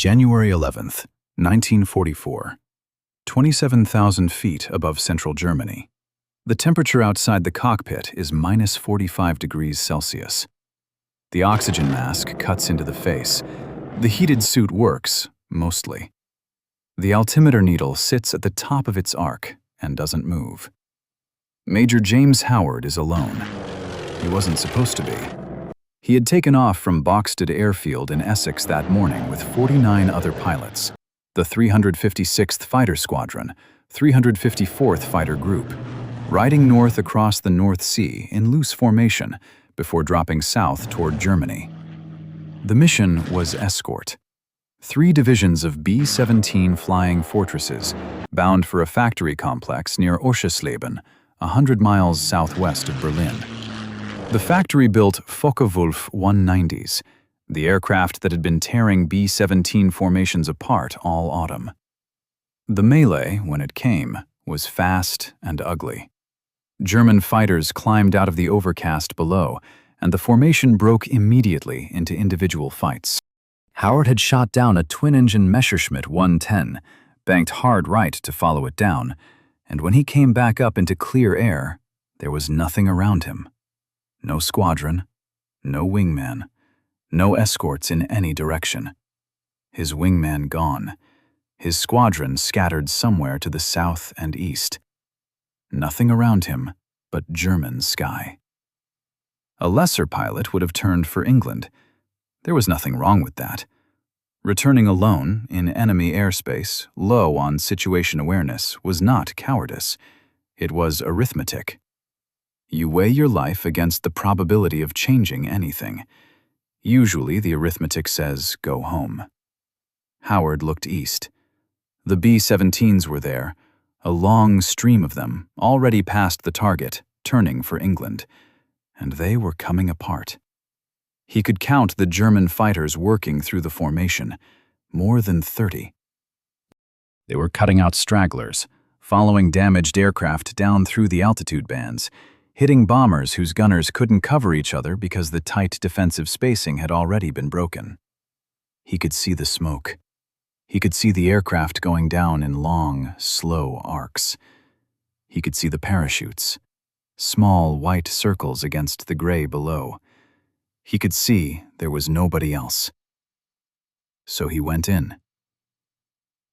January 11th, 1944. 27,000 feet above central Germany. The temperature outside the cockpit is minus 45 degrees Celsius. The oxygen mask cuts into the face. The heated suit works, mostly. The altimeter needle sits at the top of its arc and doesn't move. Major James Howard is alone. He wasn't supposed to be. He had taken off from Boxted Airfield in Essex that morning with 49 other pilots, the 356th Fighter Squadron, 354th Fighter Group, riding north across the North Sea in loose formation before dropping south toward Germany. The mission was Escort. 3 divisions of B-17 flying fortresses bound for a factory complex near Oschersleben, 100 miles southwest of Berlin. The factory-built Focke-Wulf 190s, the aircraft that had been tearing B-17 formations apart all autumn. The melee, when it came, was fast and ugly. German fighters climbed out of the overcast below, and the formation broke immediately into individual fights. Howard had shot down a twin-engine Messerschmitt 110, banked hard right to follow it down, and when he came back up into clear air, there was nothing around him. No squadron, no wingman, no escorts in any direction. His wingman gone, his squadron scattered somewhere to the south and east. Nothing around him but German sky. A lesser pilot would have turned for England. There was nothing wrong with that. Returning alone in enemy airspace, low on situation awareness, was not cowardice. It was arithmetic. You weigh your life against the probability of changing anything. Usually the arithmetic says, go home. Howard looked east. The B-17s were there, a long stream of them, already past the target, turning for England. And they were coming apart. He could count the German fighters working through the formation, more than 30. They were cutting out stragglers, following damaged aircraft down through the altitude bands, hitting bombers whose gunners couldn't cover each other because the tight defensive spacing had already been broken. He could see the smoke. He could see the aircraft going down in long, slow arcs. He could see the parachutes, small white circles against the gray below. He could see there was nobody else. So he went in.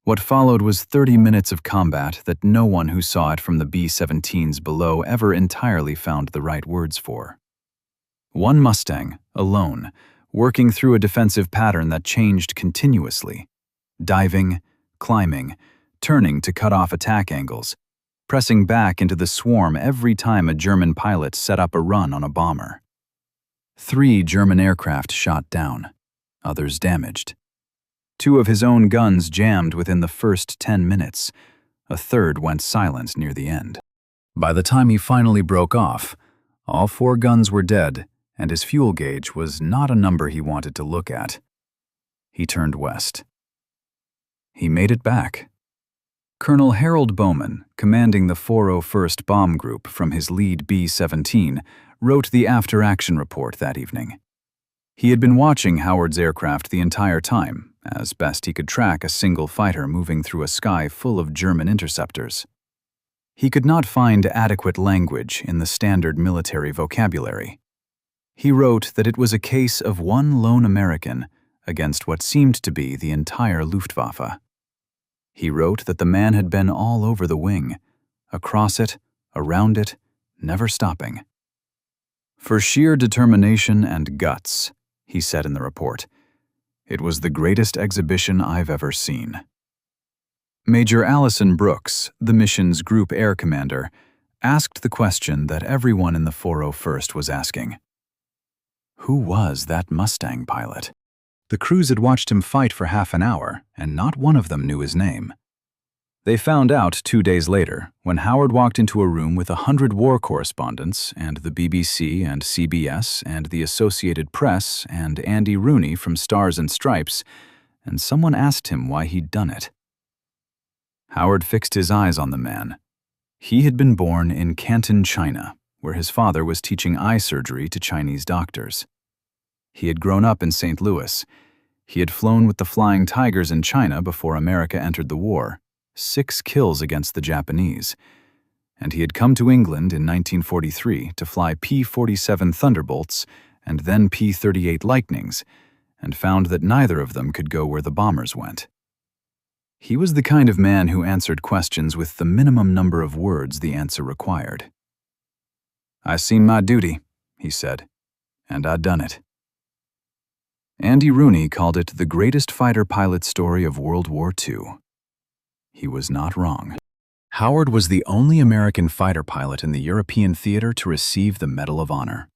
What followed was 30 minutes of combat that no one who saw it from the B-17s below ever entirely found the right words for. One Mustang, alone, working through a defensive pattern that changed continuously, diving, climbing, turning to cut off attack angles, pressing back into the swarm every time a German pilot set up a run on a bomber. 3 German aircraft shot down, others damaged. 2 of his own guns jammed within the first 10 minutes. A third went silent near the end. By the time he finally broke off, all 4 guns were dead, and his fuel gauge was not a number he wanted to look at. He turned west. He made it back. Colonel Harold Bowman, commanding the 401st Bomb Group from his lead B-17, wrote the after-action report that evening. He had been watching Howard's aircraft the entire time, as best he could track a single fighter moving through a sky full of German interceptors. He could not find adequate language in the standard military vocabulary. He wrote that it was a case of one lone American against what seemed to be the entire Luftwaffe. He wrote that the man had been all over the wing, across it, around it, never stopping. For sheer determination and guts, he said in the report, it was the greatest exhibition I've ever seen. Major Allison Brooks, the mission's group air commander, asked the question that everyone in the 401st was asking. Who was that Mustang pilot? The crews had watched him fight for half an hour, and not one of them knew his name. They found out 2 days later, when Howard walked into a room with 100 war correspondents and the BBC and CBS and the Associated Press and Andy Rooney from Stars and Stripes, and someone asked him why he'd done it. Howard fixed his eyes on the man. He had been born in Canton, China, where his father was teaching eye surgery to Chinese doctors. He had grown up in St. Louis. He had flown with the Flying Tigers in China before America entered the war, 6 kills against the Japanese. And he had come to England in 1943 to fly P-47 Thunderbolts and then P-38 Lightnings, and found that neither of them could go where the bombers went. He was the kind of man who answered questions with the minimum number of words the answer required. "I seen my duty," he said, "and I done it." Andy Rooney called it the greatest fighter pilot story of World War II. He was not wrong. Howard was the only American fighter pilot in the European theater to receive the Medal of Honor.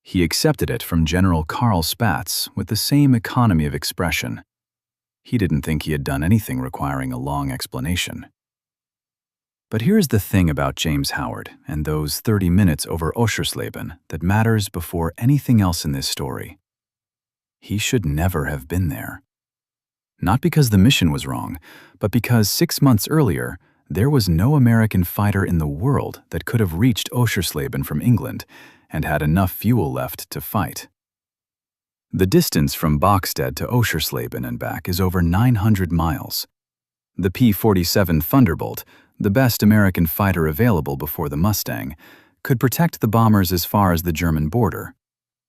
He accepted it from General Karl Spaatz with the same economy of expression. He didn't think he had done anything requiring a long explanation. But here's the thing about James Howard and those 30 minutes over Oschersleben that matters before anything else in this story. He should never have been there. Not because the mission was wrong, but because 6 months earlier, there was no American fighter in the world that could have reached Oschersleben from England and had enough fuel left to fight. The distance from Bokstedt to Oschersleben and back is over 900 miles. The P-47 Thunderbolt, the best American fighter available before the Mustang, could protect the bombers as far as the German border.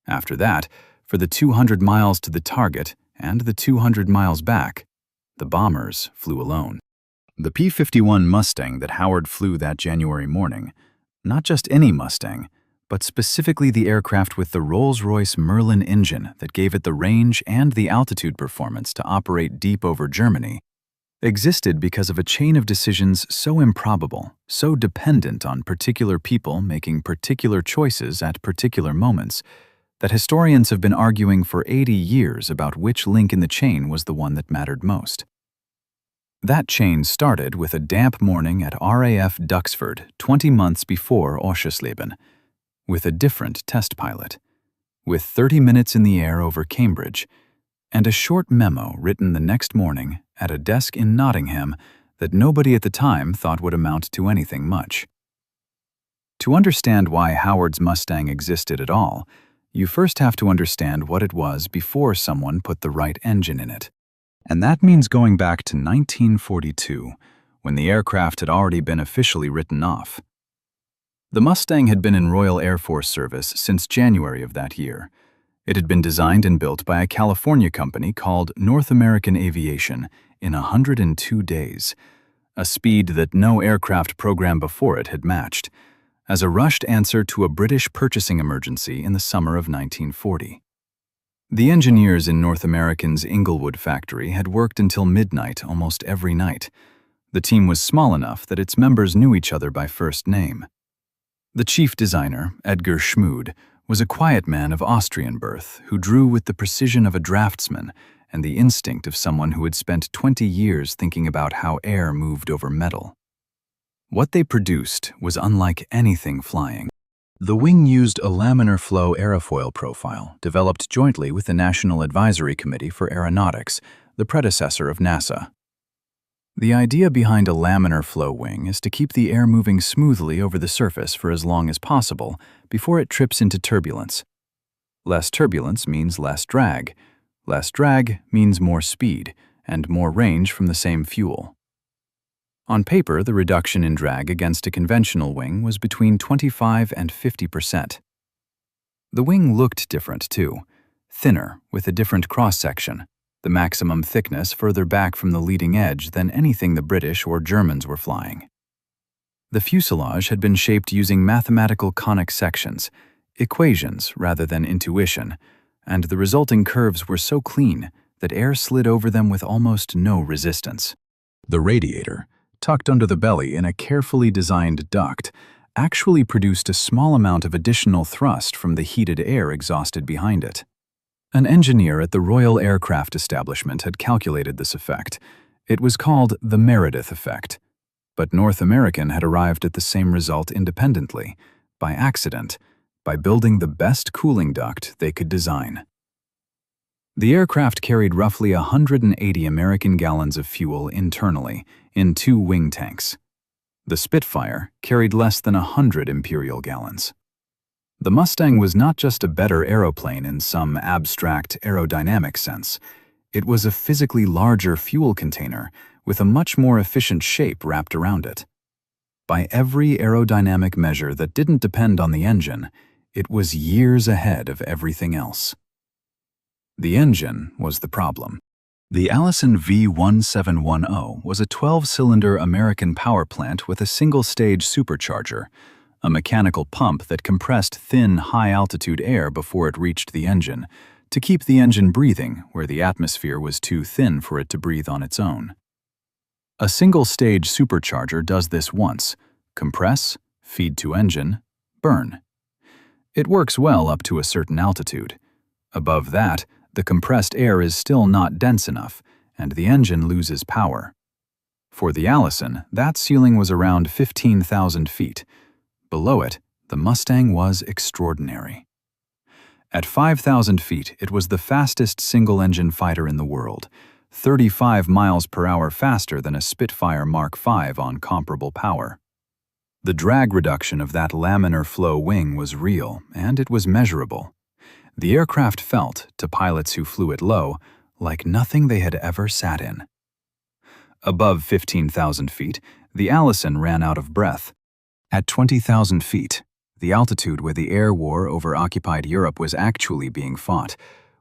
After that, for the 200 miles to the target and the 200 miles back, the bombers flew alone. The P-51 Mustang that Howard flew that January morning, not just any Mustang, but specifically the aircraft with the Rolls-Royce Merlin engine that gave it the range and the altitude performance to operate deep over Germany, existed because of a chain of decisions so improbable, so dependent on particular people making particular choices at particular moments, that historians have been arguing for 80 years about which link in the chain was the one that mattered most. That chain started with a damp morning at RAF Duxford 20 months before Oschersleben, with a different test pilot, with 30 minutes in the air over Cambridge, and a short memo written the next morning at a desk in Nottingham that nobody at the time thought would amount to anything much. To understand why Howard's Mustang existed at all, you first have to understand what it was before someone put the right engine in it. And that means going back to 1942, when the aircraft had already been officially written off. The Mustang had been in Royal Air Force service since January of that year. It had been designed and built by a California company called North American Aviation in 102 days, a speed that no aircraft program before it had matched, as a rushed answer to a British purchasing emergency in the summer of 1940. The engineers in North American's Inglewood factory had worked until midnight almost every night. The team was small enough that its members knew each other by first name. The chief designer, Edgar Schmood, was a quiet man of Austrian birth who drew with the precision of a draftsman and the instinct of someone who had spent 20 years thinking about how air moved over metal. What they produced was unlike anything flying. The wing used a laminar flow aerofoil profile developed jointly with the National Advisory Committee for Aeronautics, the predecessor of NASA. The idea behind a laminar flow wing is to keep the air moving smoothly over the surface for as long as possible before it trips into turbulence. Less turbulence means less drag. Less drag means more speed and more range from the same fuel. On paper, the reduction in drag against a conventional wing was between 25 and 50%. The wing looked different too, thinner with a different cross-section, the maximum thickness further back from the leading edge than anything the British or Germans were flying. The fuselage had been shaped using mathematical conic sections, equations rather than intuition, and the resulting curves were so clean that air slid over them with almost no resistance. The radiator, tucked under the belly in a carefully designed duct, actually produced a small amount of additional thrust from the heated air exhausted behind it. An engineer at the Royal Aircraft Establishment had calculated this effect. It was called the Meredith effect. But North American had arrived at the same result independently, by accident, by building the best cooling duct they could design. The aircraft carried roughly 180 American gallons of fuel internally, in 2 wing tanks. The Spitfire carried less than 100 imperial gallons. The Mustang was not just a better aeroplane in some abstract aerodynamic sense. It was a physically larger fuel container with a much more efficient shape wrapped around it. By every aerodynamic measure that didn't depend on the engine, it was years ahead of everything else. The engine was the problem. The Allison V1710 was a 12-cylinder American power plant with a single-stage supercharger, a mechanical pump that compressed thin, high-altitude air before it reached the engine, to keep the engine breathing where the atmosphere was too thin for it to breathe on its own. A single-stage supercharger does this once: compress, feed to engine, burn. It works well up to a certain altitude. Above that, the compressed air is still not dense enough, and the engine loses power. For the Allison, that ceiling was around 15,000 feet. Below it, the Mustang was extraordinary. At 5,000 feet, it was the fastest single-engine fighter in the world, 35 miles per hour faster than a Spitfire Mark V on comparable power. The drag reduction of that laminar flow wing was real, and it was measurable. The aircraft felt, to pilots who flew it low, like nothing they had ever sat in. Above 15,000 feet, the Allison ran out of breath. At 20,000 feet, the altitude where the air war over occupied Europe was actually being fought,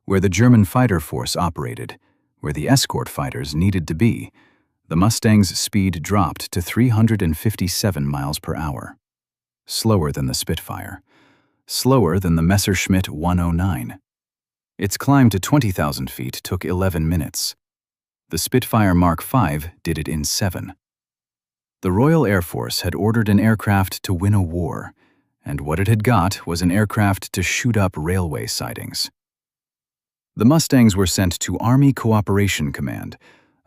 where the German fighter force operated, where the escort fighters needed to be, the Mustang's speed dropped to 357 miles per hour. Slower than the Spitfire. Slower than the Messerschmitt 109. Its climb to 20,000 feet took 11 minutes. The Spitfire Mark V did it in 7. The Royal Air Force had ordered an aircraft to win a war, and what it had got was an aircraft to shoot up railway sidings. The Mustangs were sent to Army Cooperation Command,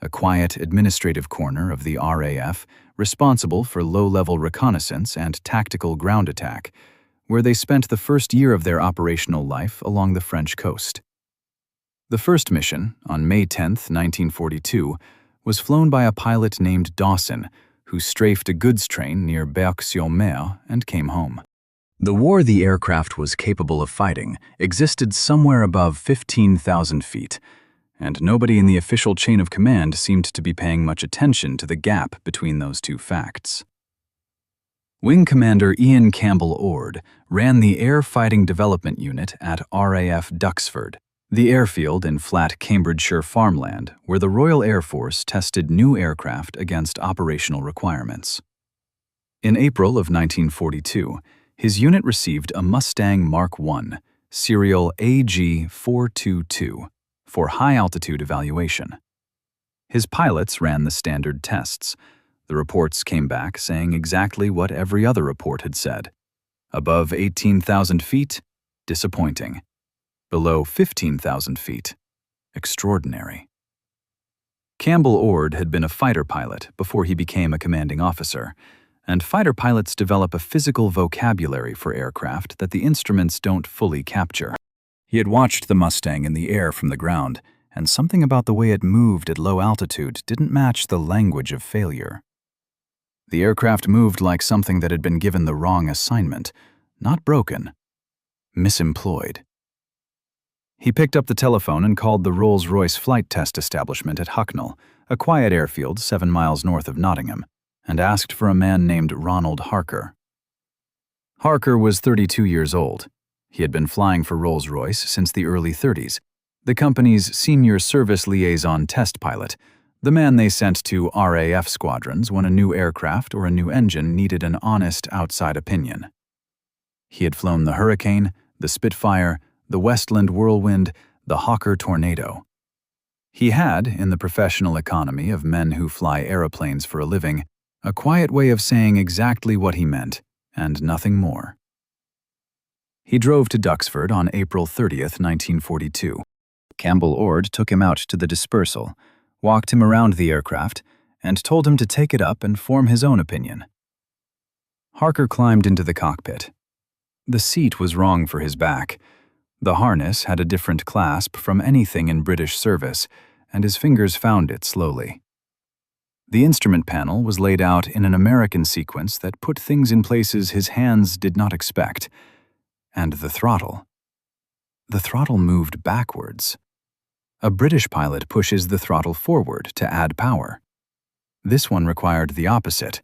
a quiet administrative corner of the RAF responsible for low-level reconnaissance and tactical ground attack, where they spent the first year of their operational life along the French coast. The first mission, on May 10, 1942, was flown by a pilot named Dawson, who strafed a goods train near Berck-sur-Mer and came home. The war the aircraft was capable of fighting existed somewhere above 15,000 feet, and nobody in the official chain of command seemed to be paying much attention to the gap between those two facts. Wing Commander Ian Campbell Ord ran the Air Fighting Development Unit at RAF Duxford, the airfield in flat Cambridgeshire farmland where the Royal Air Force tested new aircraft against operational requirements. In April of 1942, his unit received a Mustang Mark I, serial AG422, for high-altitude evaluation. His pilots ran the standard tests. The reports came back saying exactly what every other report had said. Above 18,000 feet, disappointing. Below 15,000 feet, extraordinary. Campbell Ord had been a fighter pilot before he became a commanding officer, and fighter pilots develop a physical vocabulary for aircraft that the instruments don't fully capture. He had watched the Mustang in the air from the ground, and something about the way it moved at low altitude didn't match the language of failure. The aircraft moved like something that had been given the wrong assignment, not broken, misemployed. He picked up the telephone and called the Rolls-Royce flight test establishment at Hucknall, a quiet airfield 7 miles north of Nottingham, and asked for a man named Ronald Harker. Harker was 32 years old. He had been flying for Rolls-Royce since the early 30s, the company's senior service liaison test pilot, the man they sent to RAF squadrons when a new aircraft or a new engine needed an honest outside opinion. He had flown the Hurricane, the Spitfire, the Westland Whirlwind, the Hawker Tornado. He had, in the professional economy of men who fly aeroplanes for a living, a quiet way of saying exactly what he meant, and nothing more. He drove to Duxford on April 30th, 1942. Campbell Ord took him out to the dispersal, walked him around the aircraft, and told him to take it up and form his own opinion. Harker climbed into the cockpit. The seat was wrong for his back. The harness had a different clasp from anything in British service, and his fingers found it slowly. The instrument panel was laid out in an American sequence that put things in places his hands did not expect. And the throttle. The throttle moved backwards. A British pilot pushes the throttle forward to add power. This one required the opposite,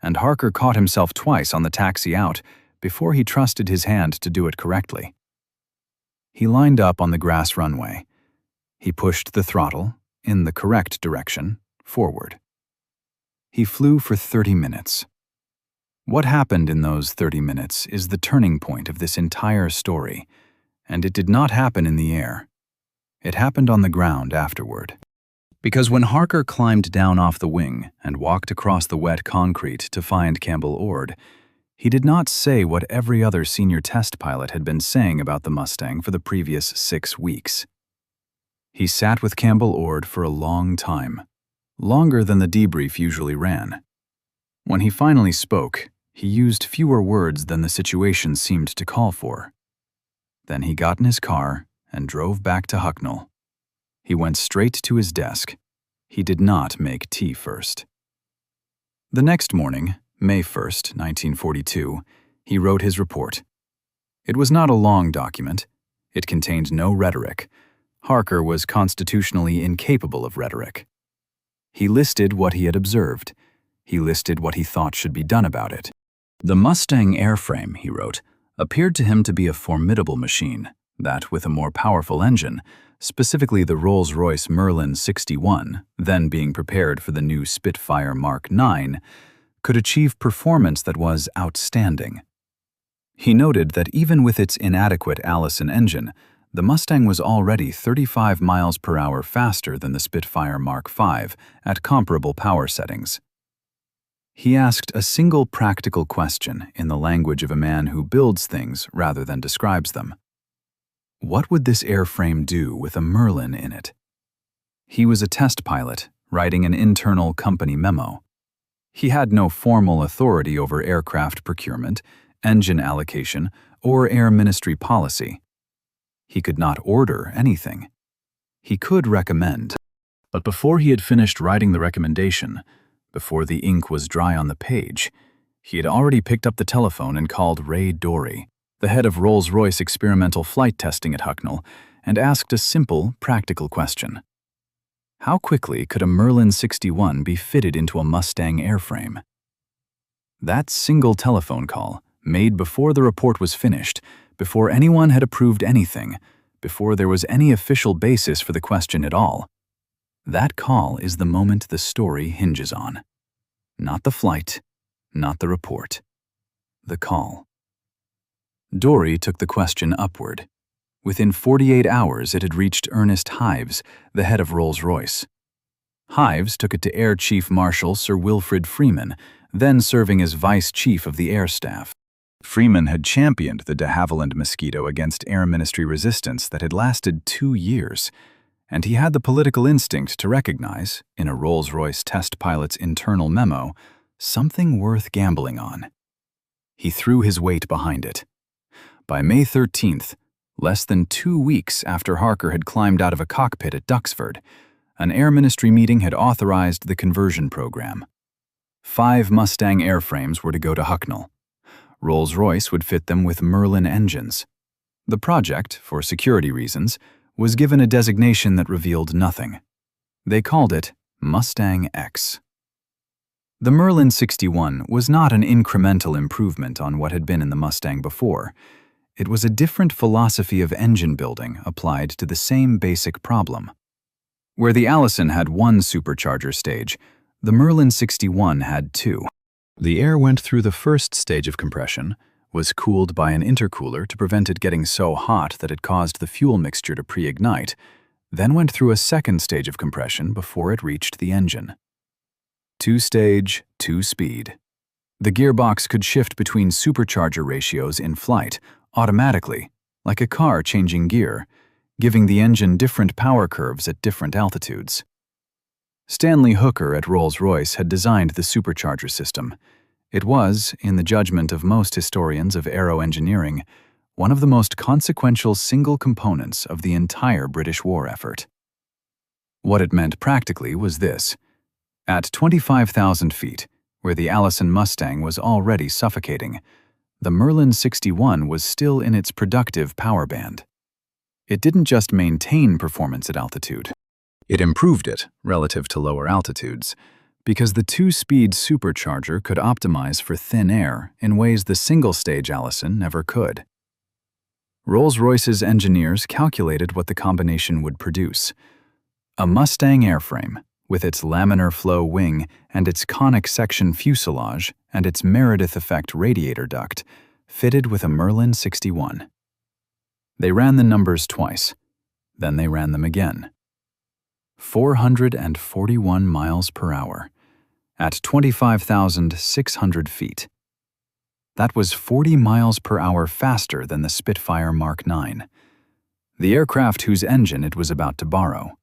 and Harker caught himself twice on the taxi out before he trusted his hand to do it correctly. He lined up on the grass runway. He pushed the throttle, in the correct direction, forward. He flew for 30 minutes. What happened in those 30 minutes is the turning point of this entire story, and it did not happen in the air. It happened on the ground afterward. Because when Harker climbed down off the wing and walked across the wet concrete to find Campbell Ord, he did not say what every other senior test pilot had been saying about the Mustang for the previous 6 weeks. He sat with Campbell Ord for a long time, longer than the debrief usually ran. When he finally spoke, he used fewer words than the situation seemed to call for. Then he got in his car and drove back to Hucknall. He went straight to his desk. He did not make tea first. The next morning, May 1st, 1942, he wrote his report. It was not a long document. It contained no rhetoric. Harker was constitutionally incapable of rhetoric. He listed what he had observed. He listed what he thought should be done about it. The Mustang airframe, he wrote, appeared to him to be a formidable machine that, with a more powerful engine, specifically the Rolls-Royce Merlin 61, then being prepared for the new Spitfire Mark 9, could achieve performance that was outstanding. He noted that even with its inadequate Allison engine, the Mustang was already 35 miles per hour faster than the Spitfire Mark 5 at comparable power settings. He asked a single practical question in the language of a man who builds things rather than describes them. What would this airframe do with a Merlin in it? He was a test pilot, writing an internal company memo. He had no formal authority over aircraft procurement, engine allocation, or air ministry policy. He could not order anything. He could recommend. But before he had finished writing the recommendation, before the ink was dry on the page, he had already picked up the telephone and called Ray Dorey, the head of Rolls-Royce experimental flight testing at Hucknall, and asked a simple, practical question. How quickly could a Merlin 61 be fitted into a Mustang airframe? That single telephone call, made before the report was finished, before anyone had approved anything, before there was any official basis for the question at all, that call is the moment the story hinges on. Not the flight, not the report. The call. Dorey took the question upward. Within 48 hours, it had reached Ernest Hives, the head of Rolls-Royce. Hives took it to Air Chief Marshal Sir Wilfrid Freeman, then serving as Vice Chief of the Air Staff. Freeman had championed the de Havilland Mosquito against Air Ministry resistance that had lasted 2 years, and he had the political instinct to recognize, in a Rolls-Royce test pilot's internal memo, something worth gambling on. He threw his weight behind it. By May 13th, less than 2 weeks after Harker had climbed out of a cockpit at Duxford, an Air Ministry meeting had authorized the conversion program. 5 Mustang airframes were to go to Hucknall. Rolls-Royce would fit them with Merlin engines. The project, for security reasons, was given a designation that revealed nothing. They called it Mustang X. The Merlin 61 was not an incremental improvement on what had been in the Mustang before. It was a different philosophy of engine building applied to the same basic problem. Where the Allison had 1 supercharger stage, the Merlin 61 had 2. The air went through the first stage of compression, was cooled by an intercooler to prevent it getting so hot that it caused the fuel mixture to pre-ignite, then went through a second stage of compression before it reached the engine. 2-stage, 2-speed. The gearbox could shift between supercharger ratios in flight, automatically, like a car changing gear, giving the engine different power curves at different altitudes. Stanley Hooker at Rolls-Royce had designed the supercharger system. It was, in the judgment of most historians of aero engineering, one of the most consequential single components of the entire British war effort. What it meant practically was this. At 25,000 feet, where the Allison Mustang was already suffocating, the Merlin 61 was still in its productive power band. It didn't just maintain performance at altitude. It improved it relative to lower altitudes, because the two-speed supercharger could optimize for thin air in ways the single-stage Allison never could. Rolls-Royce's engineers calculated what the combination would produce. A Mustang airframe, with its laminar flow wing and its conic section fuselage and its Meredith effect radiator duct, fitted with a Merlin 61. They ran the numbers twice. Then they ran them again. 441 miles per hour, at 25,600 feet. That was 40 miles per hour faster than the Spitfire Mark IX, the aircraft whose engine it was about to borrow.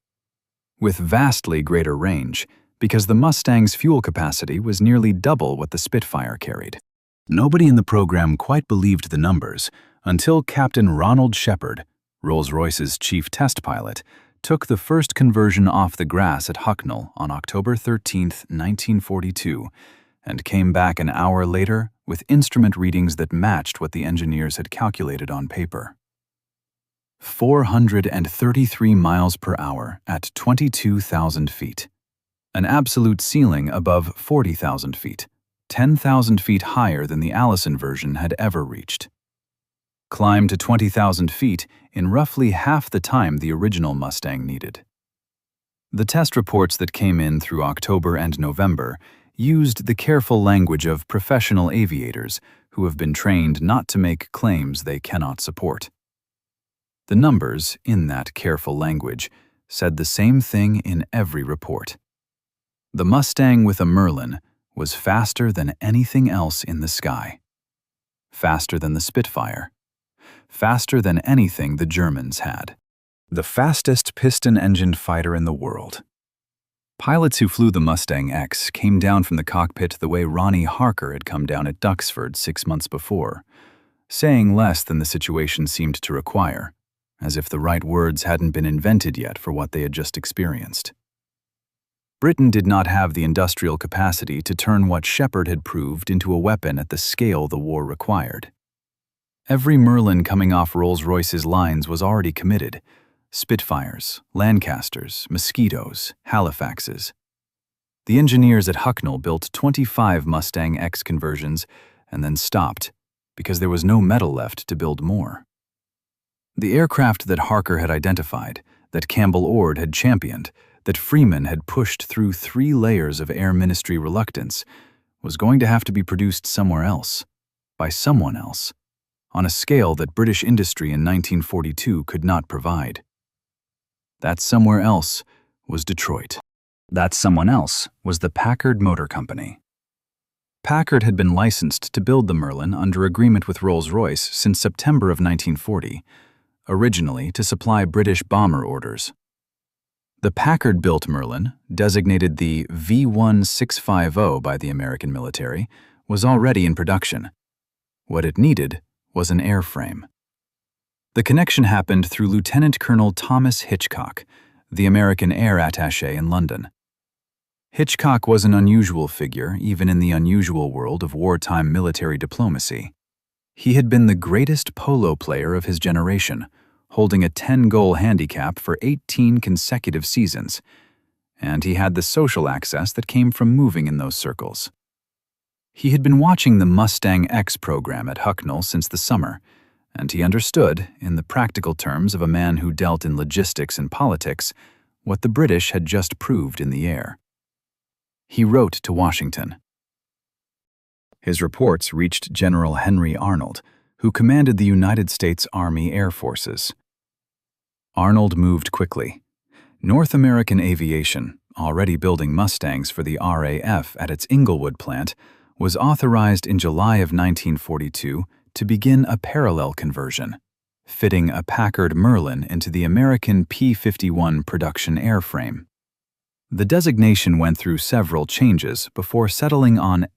With vastly greater range, because the Mustang's fuel capacity was nearly double what the Spitfire carried. Nobody in the program quite believed the numbers until Captain Ronald Shepard, Rolls-Royce's chief test pilot, took the first conversion off the grass at Hucknall on October 13, 1942, and came back an hour later with instrument readings that matched what the engineers had calculated on paper. 433 miles per hour at 22,000 feet. An absolute ceiling above 40,000 feet, 10,000 feet higher than the Allison version had ever reached. Climbed to 20,000 feet in roughly half the time the original Mustang needed. The test reports that came in through October and November used the careful language of professional aviators who have been trained not to make claims they cannot support. The numbers, in that careful language, said the same thing in every report. The Mustang with a Merlin was faster than anything else in the sky. Faster than the Spitfire. Faster than anything the Germans had. The fastest piston-engined fighter in the world. Pilots who flew the Mustang X came down from the cockpit the way Ronnie Harker had come down at Duxford 6 months before, saying less than the situation seemed to require, as if the right words hadn't been invented yet for what they had just experienced. Britain did not have the industrial capacity to turn what Shepard had proved into a weapon at the scale the war required. Every Merlin coming off Rolls-Royce's lines was already committed. Spitfires, Lancasters, Mosquitoes, Halifaxes. The engineers at Hucknall built 25 Mustang X conversions and then stopped because there was no metal left to build more. The aircraft that Harker had identified, that Campbell Ord had championed, that Freeman had pushed through 3 layers of Air Ministry reluctance, was going to have to be produced somewhere else, by someone else, on a scale that British industry in 1942 could not provide. That somewhere else was Detroit. That someone else was the Packard Motor Company. Packard had been licensed to build the Merlin under agreement with Rolls-Royce since September of 1940, originally to supply British bomber orders. The Packard-built Merlin, designated the V1650 by the American military, was already in production. What it needed was an airframe. The connection happened through Lieutenant Colonel Thomas Hitchcock, the American air attaché in London. Hitchcock was an unusual figure even in the unusual world of wartime military diplomacy. He had been the greatest polo player of his generation, holding a 10-goal handicap for 18 consecutive seasons, and he had the social access that came from moving in those circles. He had been watching the Mustang X program at Hucknall since the summer, and he understood, in the practical terms of a man who dealt in logistics and politics, what the British had just proved in the air. He wrote to Washington. His reports reached General Henry Arnold, who commanded the United States Army Air Forces. Arnold moved quickly. North American Aviation, already building Mustangs for the RAF at its Inglewood plant, was authorized in July of 1942 to begin a parallel conversion, fitting a Packard Merlin into the American P-51 production airframe. The designation went through several changes before settling on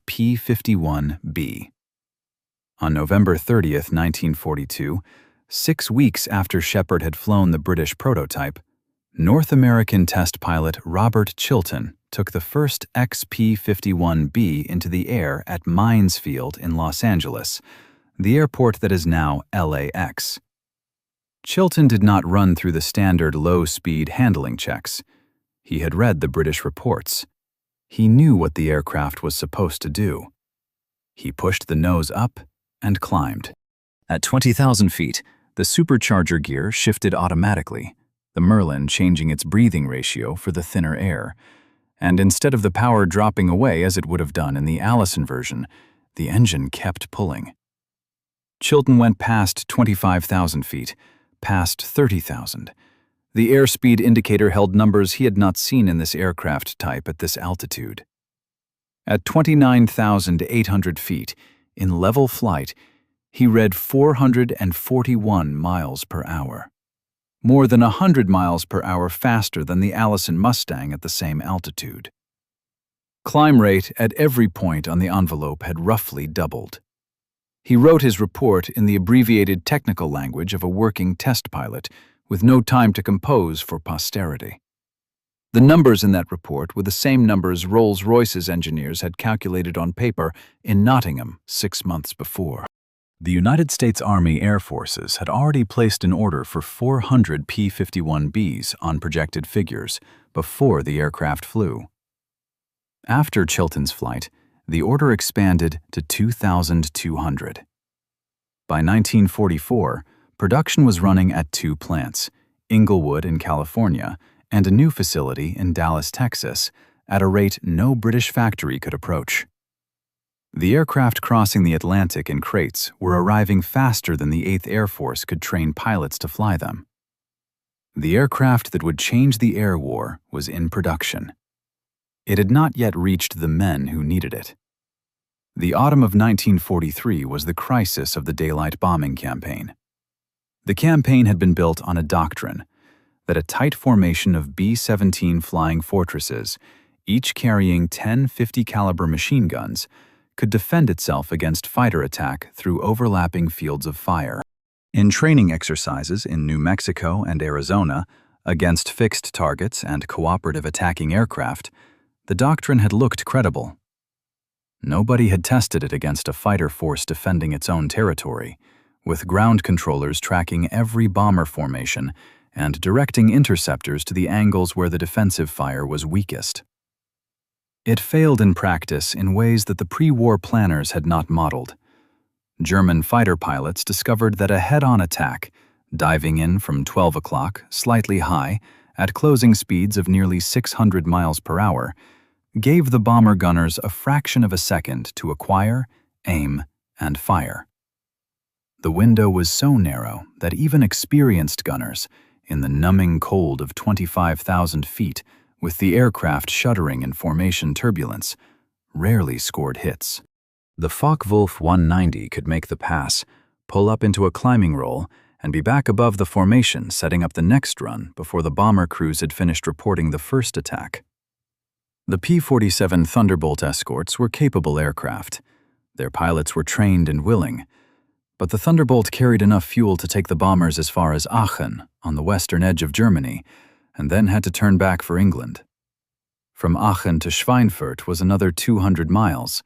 P-51B. On November 30, 1942, 6 weeks after Shepard had flown the British prototype, North American test pilot Robert Chilton took the first XP-51B into the air at Mines Field in Los Angeles, the airport that is now LAX. Chilton did not run through the standard low-speed handling checks. He had read the British reports. He knew what the aircraft was supposed to do. He pushed the nose up and climbed. At 20,000 feet, the supercharger gear shifted automatically, the Merlin changing its breathing ratio for the thinner air, and instead of the power dropping away as it would have done in the Allison version, the engine kept pulling. Chilton went past 25,000 feet, past 30,000. The airspeed indicator held numbers he had not seen in this aircraft type at this altitude. At 29,800 feet, in level flight, he read 441 miles per hour. More than 100 miles per hour faster than the Allison Mustang at the same altitude. Climb rate at every point on the envelope had roughly doubled. He wrote his report in the abbreviated technical language of a working test pilot, with no time to compose for posterity. The numbers in that report were the same numbers Rolls-Royce's engineers had calculated on paper in Nottingham 6 months before. The United States Army Air Forces had already placed an order for 400 P-51Bs on projected figures before the aircraft flew. After Chilton's flight, the order expanded to 2,200. By 1944, production was running at 2 plants, Inglewood in California and a new facility in Dallas, Texas, at a rate no British factory could approach. The aircraft crossing the Atlantic in crates were arriving faster than the 8th Air Force could train pilots to fly them. The aircraft that would change the air war was in production. It had not yet reached the men who needed it. The autumn of 1943 was the crisis of the daylight bombing campaign. The campaign had been built on a doctrine that a tight formation of B-17 flying fortresses, each carrying 10 50-caliber machine guns, could defend itself against fighter attack through overlapping fields of fire. In training exercises in New Mexico and Arizona, against fixed targets and cooperative attacking aircraft, the doctrine had looked credible. Nobody had tested it against a fighter force defending its own territory, with ground controllers tracking every bomber formation and directing interceptors to the angles where the defensive fire was weakest. It failed in practice in ways that the pre-war planners had not modeled. German fighter pilots discovered that a head-on attack, diving in from 12 o'clock, slightly high, at closing speeds of nearly 600 miles per hour, gave the bomber gunners a fraction of a second to acquire, aim, and fire. The window was so narrow that even experienced gunners, in the numbing cold of 25,000 feet, with the aircraft shuddering in formation turbulence, rarely scored hits. The Focke-Wulf 190 could make the pass, pull up into a climbing roll, and be back above the formation setting up the next run before the bomber crews had finished reporting the first attack. The P-47 Thunderbolt escorts were capable aircraft. Their pilots were trained and willing, but the Thunderbolt carried enough fuel to take the bombers as far as Aachen, on the western edge of Germany, and then had to turn back for England. From Aachen to Schweinfurt was another 200 miles.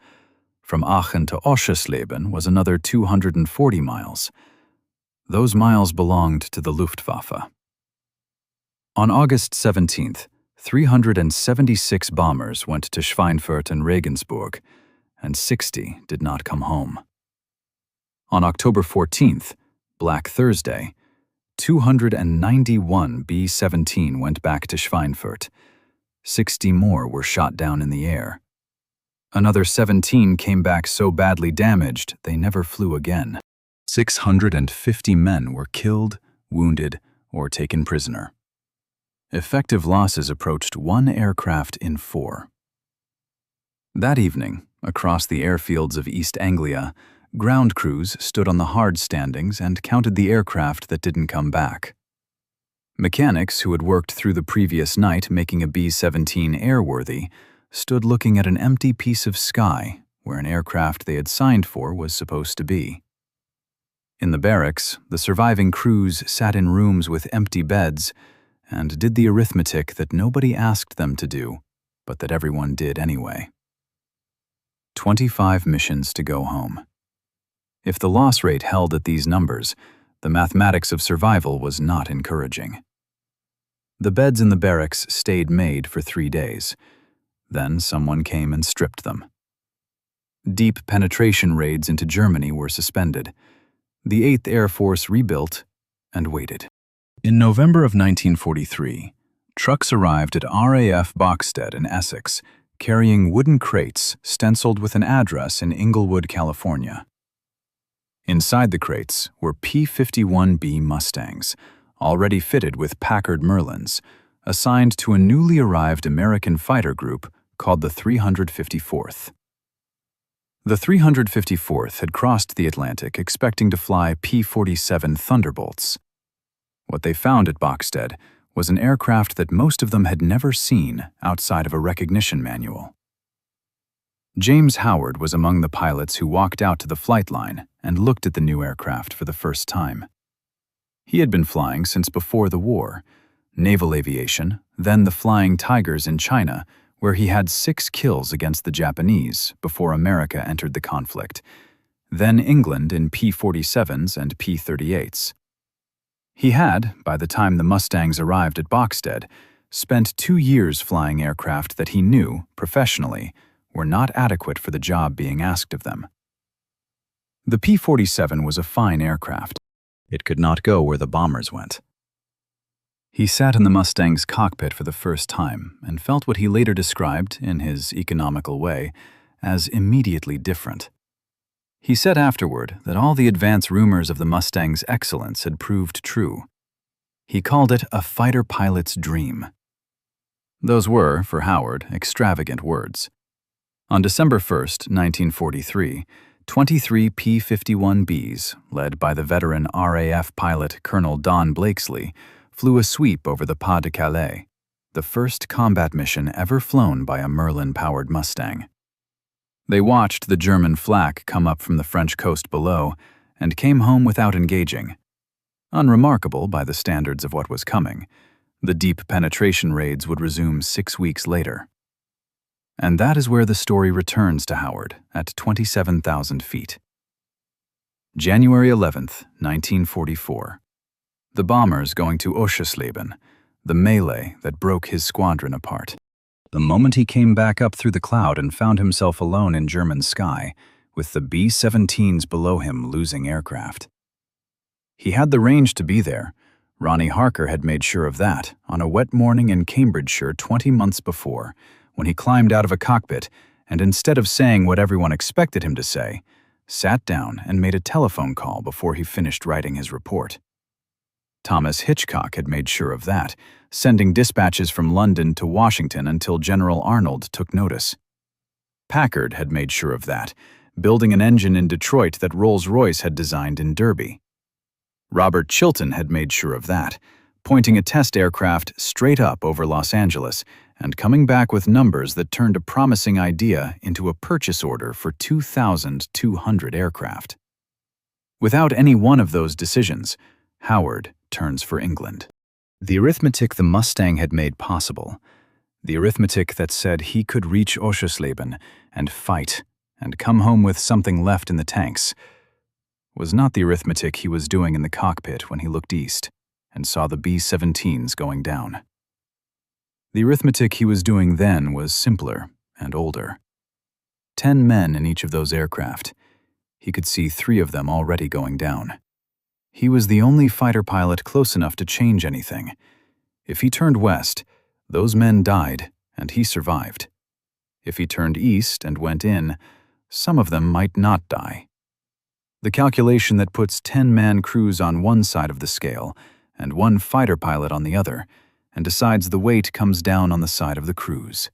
From Aachen to Oschersleben was another 240 miles. Those miles belonged to the Luftwaffe. On August 17th, 376 bombers went to Schweinfurt and Regensburg, and 60 did not come home. On October 14th, Black Thursday, 291 B-17 went back to Schweinfurt. 60 more were shot down in the air. Another 17 came back so badly damaged they never flew again. 650 men were killed, wounded, or taken prisoner. Effective losses approached 1 aircraft in 4. That evening, across the airfields of East Anglia, ground crews stood on the hard standings and counted the aircraft that didn't come back. Mechanics who had worked through the previous night making a B-17 airworthy stood looking at an empty piece of sky where an aircraft they had signed for was supposed to be. In the barracks, the surviving crews sat in rooms with empty beds and did the arithmetic that nobody asked them to do, but that everyone did anyway. 25 missions to go home. If the loss rate held at these numbers, The mathematics of survival was not encouraging. The beds in the barracks stayed made for 3 days. Then someone came and stripped them. Deep penetration raids into Germany were suspended. The 8th Air Force rebuilt and waited. In November of 1943, trucks arrived at RAF Boxstead in Essex, carrying wooden crates stenciled with an address in Inglewood, California. Inside the crates were P-51B Mustangs, already fitted with Packard Merlins, assigned to a newly arrived American fighter group called the 354th. The 354th had crossed the Atlantic expecting to fly P-47 Thunderbolts. What they found at Boxstead was an aircraft that most of them had never seen outside of a recognition manual. James Howard was among the pilots who walked out to the flight line and looked at the new aircraft for the first time. He had been flying since before the war, naval aviation, then the Flying Tigers in China, where he had 6 kills against the Japanese before America entered the conflict, then England in P-47s and P-38s. He had, by the time the Mustangs arrived at Boxstead, spent 2 years flying aircraft that he knew, professionally, were not adequate for the job being asked of them. The P-47 was a fine aircraft. It could not go where the bombers went. He sat in the Mustang's cockpit for the first time and felt what he later described, in his economical way, as immediately different. He said afterward that all the advance rumors of the Mustang's excellence had proved true. He called it a fighter pilot's dream. Those were, for Howard, extravagant words. On December 1, 1943, 23 P-51Bs, led by the veteran RAF pilot Colonel Don Blakesley, flew a sweep over the Pas de Calais, the first combat mission ever flown by a Merlin-powered Mustang. They watched the German flak come up from the French coast below and came home without engaging. Unremarkable by the standards of what was coming, the deep penetration raids would resume 6 weeks later. And that is where the story returns to Howard at 27,000 feet. January 11, 1944. The bombers going to Oschersleben, the melee that broke his squadron apart. The moment he came back up through the cloud and found himself alone in German sky, with the B-17s below him losing aircraft. He had the range to be there. Ronnie Harker had made sure of that on a wet morning in Cambridgeshire 20 months before, when he climbed out of a cockpit and, instead of saying what everyone expected him to say, sat down and made a telephone call before he finished writing his report. Thomas Hitchcock had made sure of that, sending dispatches from London to Washington until General Arnold took notice. Packard had made sure of that, building an engine in Detroit that Rolls-Royce had designed in Derby. Robert Chilton had made sure of that, pointing a test aircraft straight up over Los Angeles and coming back with numbers that turned a promising idea into a purchase order for 2,200 aircraft. Without any one of those decisions, Howard turns for England. The arithmetic the Mustang had made possible, the arithmetic that said he could reach Oschersleben and fight and come home with something left in the tanks, was not the arithmetic he was doing in the cockpit when he looked east and saw the B-17s going down. The arithmetic he was doing then was simpler and older. 10 men in each of those aircraft. He could see 3 of them already going down. He was the only fighter pilot close enough to change anything. If he turned west, those men died, and he survived. If he turned east and went in, some of them might not die. The calculation that puts 10-man crews on one side of the scale and 1 fighter pilot on the other, and decides the weight comes down on the side of the crews.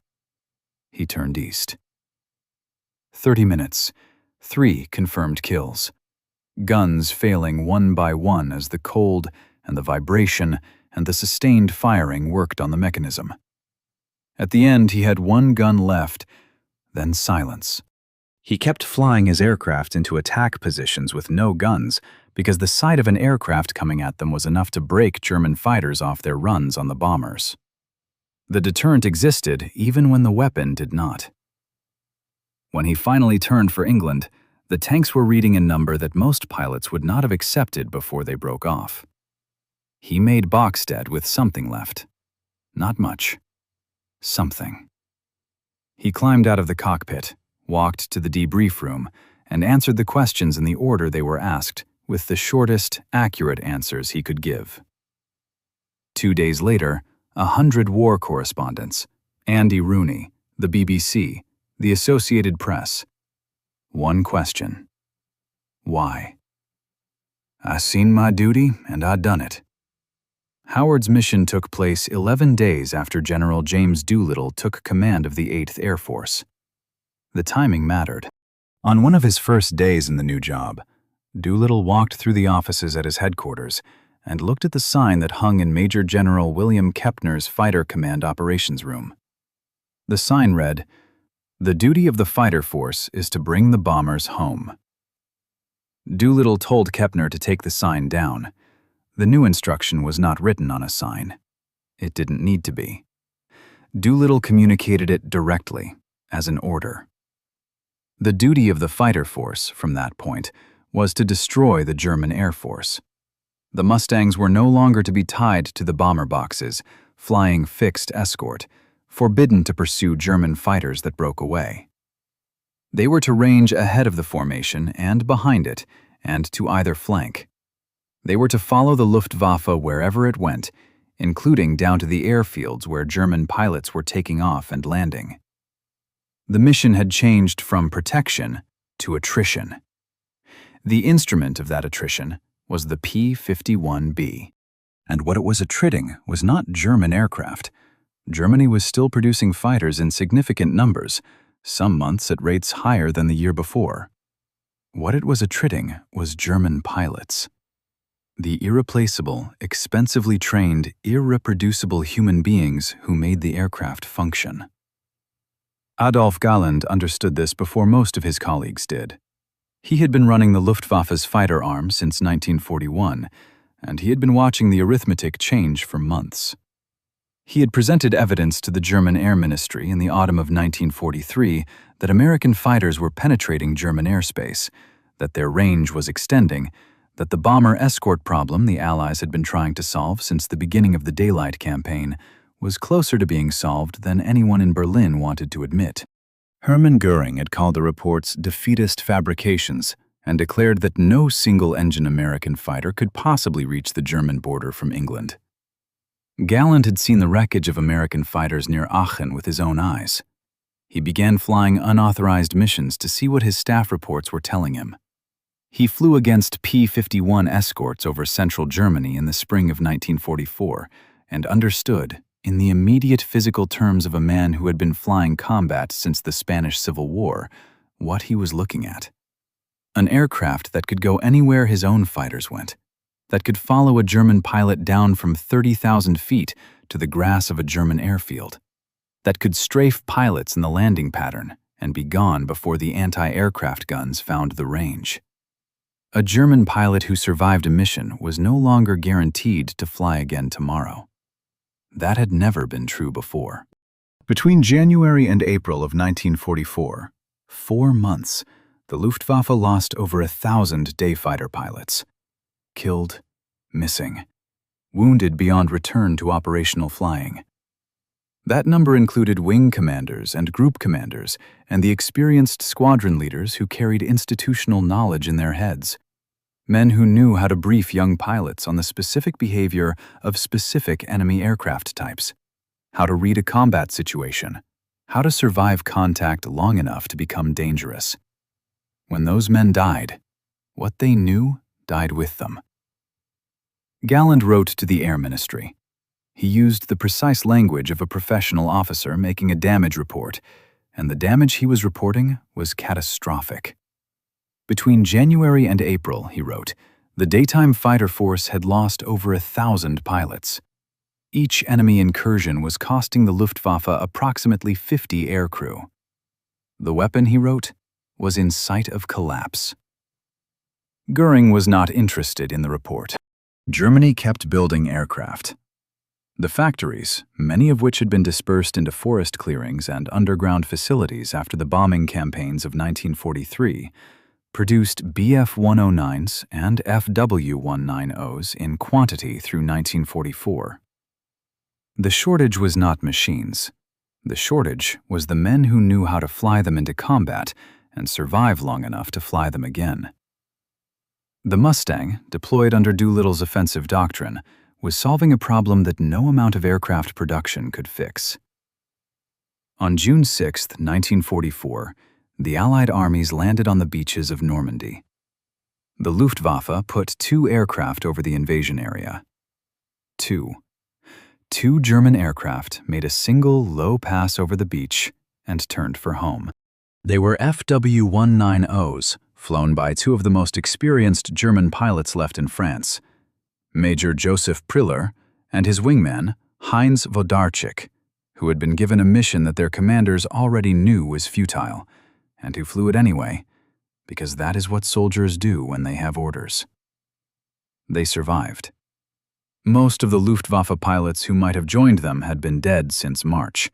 He turned east. 30 minutes, 3 confirmed kills. Guns failing one by one as the cold and the vibration and the sustained firing worked on the mechanism. At the end, he had 1 gun left, then silence. He kept flying his aircraft into attack positions with no guns because the sight of an aircraft coming at them was enough to break German fighters off their runs on the bombers. The deterrent existed even when the weapon did not. When he finally turned for England, The tanks were reading a number that most pilots would not have accepted before they broke off. He made Bokstad with something left. Not much. Something. He climbed out of the cockpit, walked to the debrief room, and answered the questions in the order they were asked, with the shortest, accurate answers he could give. 2 days later, 100 war correspondents, Andy Rooney, the BBC, the Associated Press. One question. Why? I seen my duty, and I done it. Howard's mission took place 11 days after General James Doolittle took command of the 8th Air Force. The timing mattered. On one of his first days in the new job, Doolittle walked through the offices at his headquarters and looked at the sign that hung in Major General William Kepner's Fighter Command Operations Room. The sign read, "The duty of the fighter force is to bring the bombers home." Doolittle told Kepner to take the sign down. The new instruction was not written on a sign. It didn't need to be. Doolittle communicated it directly, as an order. The duty of the fighter force, from that point, was to destroy the German Air Force. The Mustangs were no longer to be tied to the bomber boxes, flying fixed escort, forbidden to pursue German fighters that broke away. They were to range ahead of the formation and behind it, and to either flank. They were to follow the Luftwaffe wherever it went, including down to the airfields where German pilots were taking off and landing. The mission had changed from protection to attrition. The instrument of that attrition was the P-51B. And what it was attriting was not German aircraft. Germany was still producing fighters in significant numbers, some months at rates higher than the year before. What it was attriting was German pilots. The irreplaceable, expensively trained, irreproducible human beings who made the aircraft function. Adolf Galland understood this before most of his colleagues did. He had been running the Luftwaffe's fighter arm since 1941, and he had been watching the arithmetic change for months. He had presented evidence to the German Air Ministry in the autumn of 1943 that American fighters were penetrating German airspace, that their range was extending, that the bomber escort problem the Allies had been trying to solve since the beginning of the Daylight campaign was closer to being solved than anyone in Berlin wanted to admit. Hermann Göring had called the reports defeatist fabrications and declared that no single-engine American fighter could possibly reach the German border from England. Galland had seen the wreckage of American fighters near Aachen with his own eyes. He began flying unauthorized missions to see what his staff reports were telling him. He flew against P-51 escorts over central Germany in the spring of 1944 and understood, in the immediate physical terms of a man who had been flying combat since the Spanish Civil War, what he was looking at. An aircraft that could go anywhere his own fighters went, that could follow a German pilot down from 30,000 feet to the grass of a German airfield, that could strafe pilots in the landing pattern and be gone before the anti-aircraft guns found the range. A German pilot who survived a mission was no longer guaranteed to fly again tomorrow. That had never been true before. Between January and April of 1944, 4 months, the Luftwaffe lost over 1,000 day fighter pilots. Killed, missing, wounded beyond return to operational flying. That number included wing commanders and group commanders and the experienced squadron leaders who carried institutional knowledge in their heads. Men who knew how to brief young pilots on the specific behavior of specific enemy aircraft types, how to read a combat situation, how to survive contact long enough to become dangerous. When those men died, what they knew died with them. Galland wrote to the Air Ministry. He used the precise language of a professional officer making a damage report, and the damage he was reporting was catastrophic. Between January and April, he wrote, the daytime fighter force had lost over 1,000 pilots. Each enemy incursion was costing the Luftwaffe approximately 50 aircrew. The weapon, he wrote, was in sight of collapse. Göring was not interested in the report. Germany kept building aircraft. The factories, many of which had been dispersed into forest clearings and underground facilities after the bombing campaigns of 1943, produced BF-109s and FW-190s in quantity through 1944. The shortage was not machines. The shortage was the men who knew how to fly them into combat and survive long enough to fly them again. The Mustang, deployed under Doolittle's offensive doctrine, was solving a problem that no amount of aircraft production could fix. On June 6, 1944, the Allied armies landed on the beaches of Normandy. The Luftwaffe put 2 aircraft over the invasion area. Two German aircraft made a single low pass over the beach and turned for home. They were FW-190s, flown by 2 of the most experienced German pilots left in France, Major Joseph Priller and his wingman, Heinz Wodarczyk, who had been given a mission that their commanders already knew was futile, and who flew it anyway, because that is what soldiers do when they have orders. They survived. Most of the Luftwaffe pilots who might have joined them had been dead since March.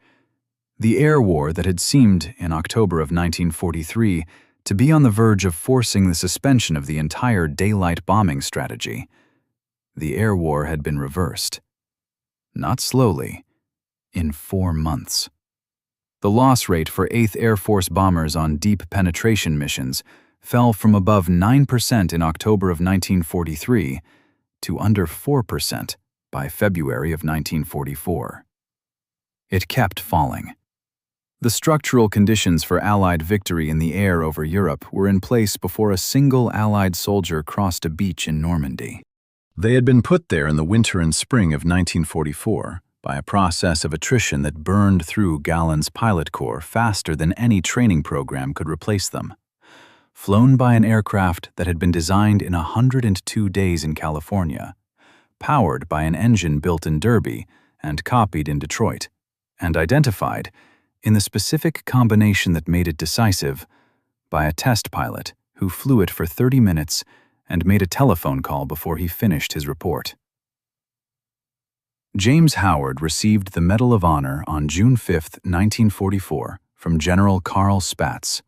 The air war that had seemed, in October of 1943, to be on the verge of forcing the suspension of the entire daylight bombing strategy. The air war had been reversed. Not slowly, in 4 months. The loss rate for 8th Air Force bombers on deep penetration missions fell from above 9% in October of 1943 to under 4% by February of 1944. It kept falling. The structural conditions for Allied victory in the air over Europe were in place before a single Allied soldier crossed a beach in Normandy. They had been put there in the winter and spring of 1944 by a process of attrition that burned through Galland's pilot corps faster than any training program could replace them. Flown by an aircraft that had been designed in 102 days in California, powered by an engine built in Derby and copied in Detroit, and identified, in the specific combination that made it decisive, by a test pilot who flew it for 30 minutes and made a telephone call before he finished his report. James Howard received the Medal of Honor on June 5, 1944, from General Karl Spaatz.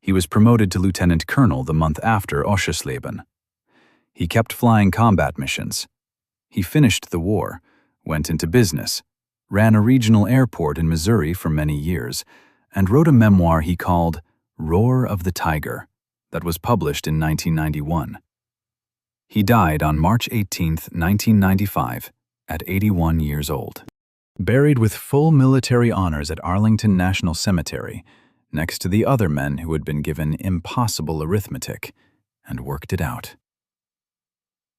He was promoted to lieutenant colonel the month after Oschersleben. He kept flying combat missions. He finished the war, went into business, ran a regional airport in Missouri for many years, and wrote a memoir he called Roar of the Tiger that was published in 1991. He died on March 18, 1995, at 81 years old. Buried with full military honors at Arlington National Cemetery, next to the other men who had been given impossible arithmetic and worked it out.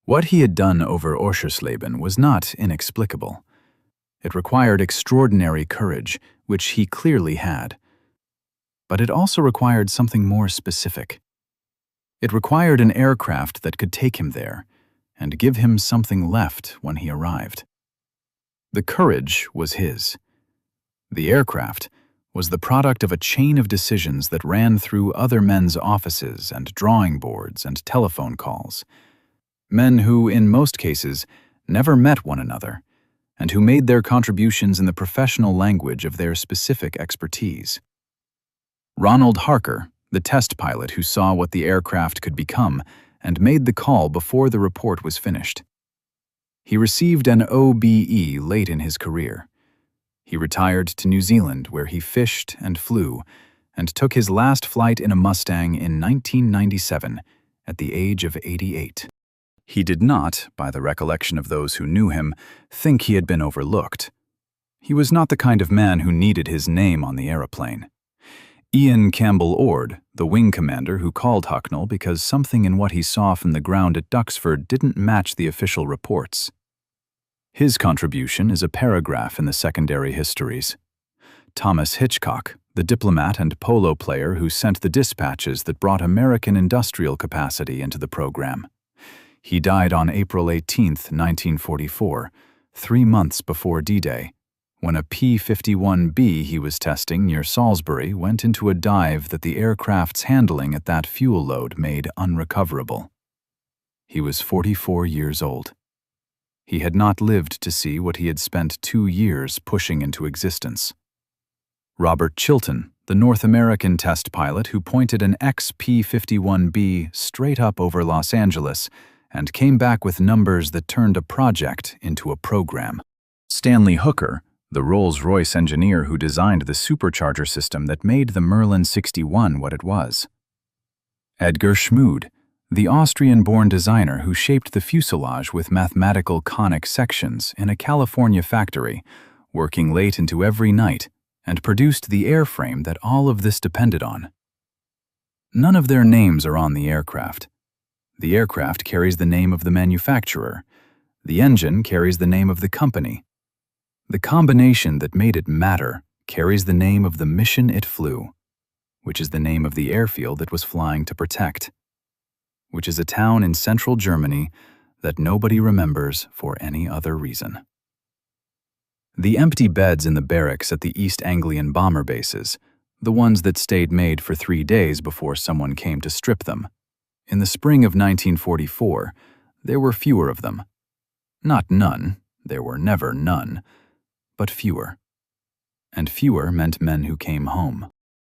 What he had done over Oschersleben was not inexplicable. It required extraordinary courage, which he clearly had. But it also required something more specific. It required an aircraft that could take him there and give him something left when he arrived. The courage was his. The aircraft was the product of a chain of decisions that ran through other men's offices and drawing boards and telephone calls. Men who, in most cases, never met one another, and who made their contributions in the professional language of their specific expertise. Ronald Harker, the test pilot who saw what the aircraft could become, and made the call before the report was finished. He received an OBE late in his career. He retired to New Zealand, where he fished and flew, and took his last flight in a Mustang in 1997 at the age of 88. He did not, by the recollection of those who knew him, think he had been overlooked. He was not the kind of man who needed his name on the aeroplane. Ian Campbell Ord, the wing commander who called Hucknall because something in what he saw from the ground at Duxford didn't match the official reports. His contribution is a paragraph in the secondary histories. Thomas Hitchcock, the diplomat and polo player who sent the dispatches that brought American industrial capacity into the program. He died on April 18, 1944, 3 months before D-Day, when a P-51B he was testing near Salisbury went into a dive that the aircraft's handling at that fuel load made unrecoverable. He was 44 years old. He had not lived to see what he had spent 2 years pushing into existence. Robert Chilton, the North American test pilot who pointed an P-51B straight up over Los Angeles and came back with numbers that turned a project into a program. Stanley Hooker, the Rolls-Royce engineer who designed the supercharger system that made the Merlin 61 what it was. Edgar Schmude, the Austrian-born designer who shaped the fuselage with mathematical conic sections in a California factory, working late into every night, and produced the airframe that all of this depended on. None of their names are on the aircraft. The aircraft carries the name of the manufacturer. The engine carries the name of the company. The combination that made it matter carries the name of the mission it flew, which is the name of the airfield it was flying to protect, which is a town in central Germany that nobody remembers for any other reason. The empty beds in the barracks at the East Anglian bomber bases, the ones that stayed made for 3 days before someone came to strip them. In the spring of 1944, there were fewer of them. Not none, there were never none, but fewer. And fewer meant men who came home.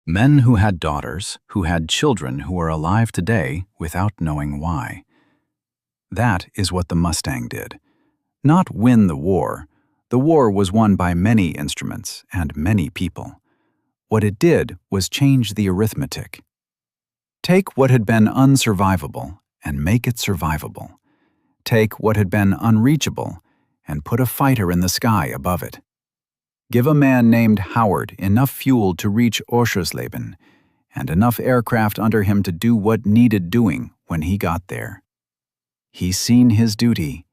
Men who had daughters, who had children who are alive today without knowing why. That is what the Mustang did. Not win the war. The war was won by many instruments and many people. What it did was change the arithmetic. Take what had been unsurvivable and make it survivable. Take what had been unreachable and put a fighter in the sky above it. Give a man named Howard enough fuel to reach Oschersleben and enough aircraft under him to do what needed doing when he got there. He seen his duty,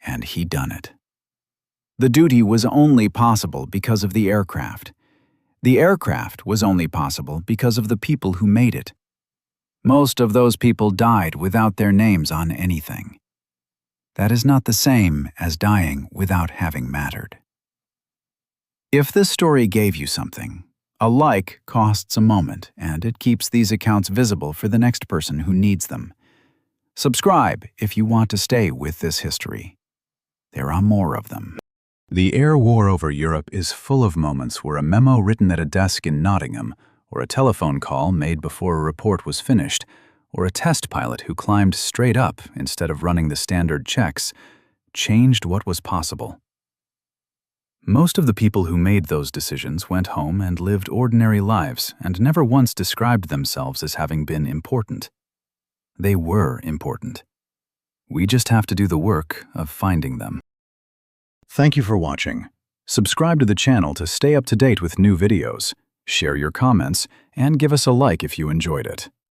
and he done it. The duty was only possible because of the aircraft. The aircraft was only possible because of the people who made it. Most of those people died without their names on anything. That is not the same as dying without having mattered. If this story gave you something, a like costs a moment, and it keeps these accounts visible for the next person who needs them. Subscribe if you want to stay with this history. There are more of them. The air war over Europe is full of moments where a memo written at a desk in Nottingham, or a telephone call made before a report was finished, or a test pilot who climbed straight up instead of running the standard checks, changed what was possible. Most of the people who made those decisions went home and lived ordinary lives and never once described themselves as having been important. They were important. We just have to do the work of finding them. Thank you for watching. Subscribe to the channel to stay up to date with new videos, share your comments, and give us a like if you enjoyed it.